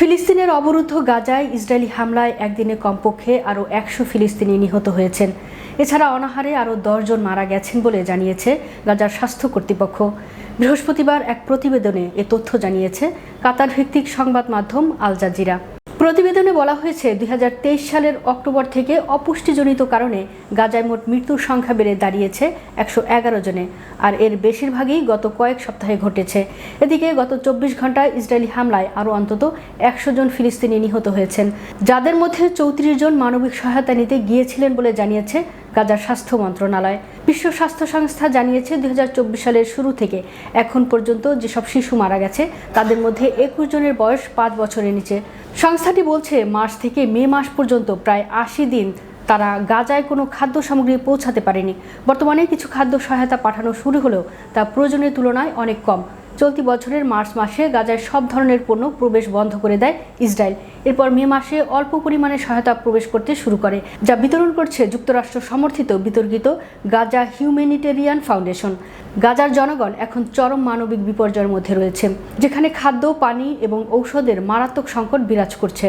ফিলিস্তিনের অবরুদ্ধ গাজায় ইসরায়েলি হামলায় একদিনে কমপক্ষে আরও ১০০ ফিলিস্তিনি নিহত হয়েছেন। এছাড়া অনাহারে আরও ১০ জন মারা গেছেন বলে জানিয়েছে গাজার স্বাস্থ্য কর্তৃপক্ষ। বৃহস্পতিবার এক প্রতিবেদনে এ তথ্য জানিয়েছে কাতার ভিত্তিক সংবাদ মাধ্যম আল জাজিরা। প্রতিবেদনে বলা হয়েছে ২০২৩ সালের অক্টোবর থেকে অপুষ্টিজনিত কারণে গাজায় মোট মৃত্যুর সংখ্যা বেড়ে দাঁড়িয়েছে ১১১ জনে, আর এর বেশিরভাগই গত কয়েক সপ্তাহে ঘটেছে। এদিকে গত ২৪ ঘন্টায় ইসরায়েলি হামলায় আরও অন্তত ১০০ জন ফিলিস্তিনি নিহত হয়েছেন, যাদের মধ্যে ৩৪ জন মানবিক সহায়তা নিতে গিয়েছিলেন বলে জানিয়েছে গাজার স্বাস্থ্য মন্ত্রণালয়। বিশ্ব স্বাস্থ্য সংস্থা জানিয়েছে ২০২৪ সালের শুরু থেকে এখন পর্যন্ত যেসব শিশু মারা গেছে তাদের মধ্যে ২১ জনের বয়স ৫ বছরের নিচে। সংস্থাটি বলছে মার্চ থেকে মে মাস পর্যন্ত প্রায় ৮০ দিন তারা গাজায় কোনো খাদ্য সামগ্রী পৌঁছাতে পারেনি। বর্তমানে কিছু খাদ্য সহায়তা পাঠানো শুরু হলেও তা প্রয়োজনের তুলনায় অনেক কম। চলতি বছরের মার্চ মাসে গাজায় সব ধরনের পণ্য প্রবেশ বন্ধ করে দেয় ইসরায়েল। এরপর মে মাসে অল্প পরিমাণে সহায়তা প্রবেশ করতে শুরু করে, যা বিতরণ করছে যুক্তরাষ্ট্র সমর্থিত বিতর্কিত গাজা হিউম্যানিটেরিয়ান ফাউন্ডেশন। গাজার জনগণ এখন চরম মানবিক বিপর্যয়ের মধ্যে রয়েছে, যেখানে খাদ্য, পানি এবং ঔষধের মারাত্মক সংকট বিরাজ করছে।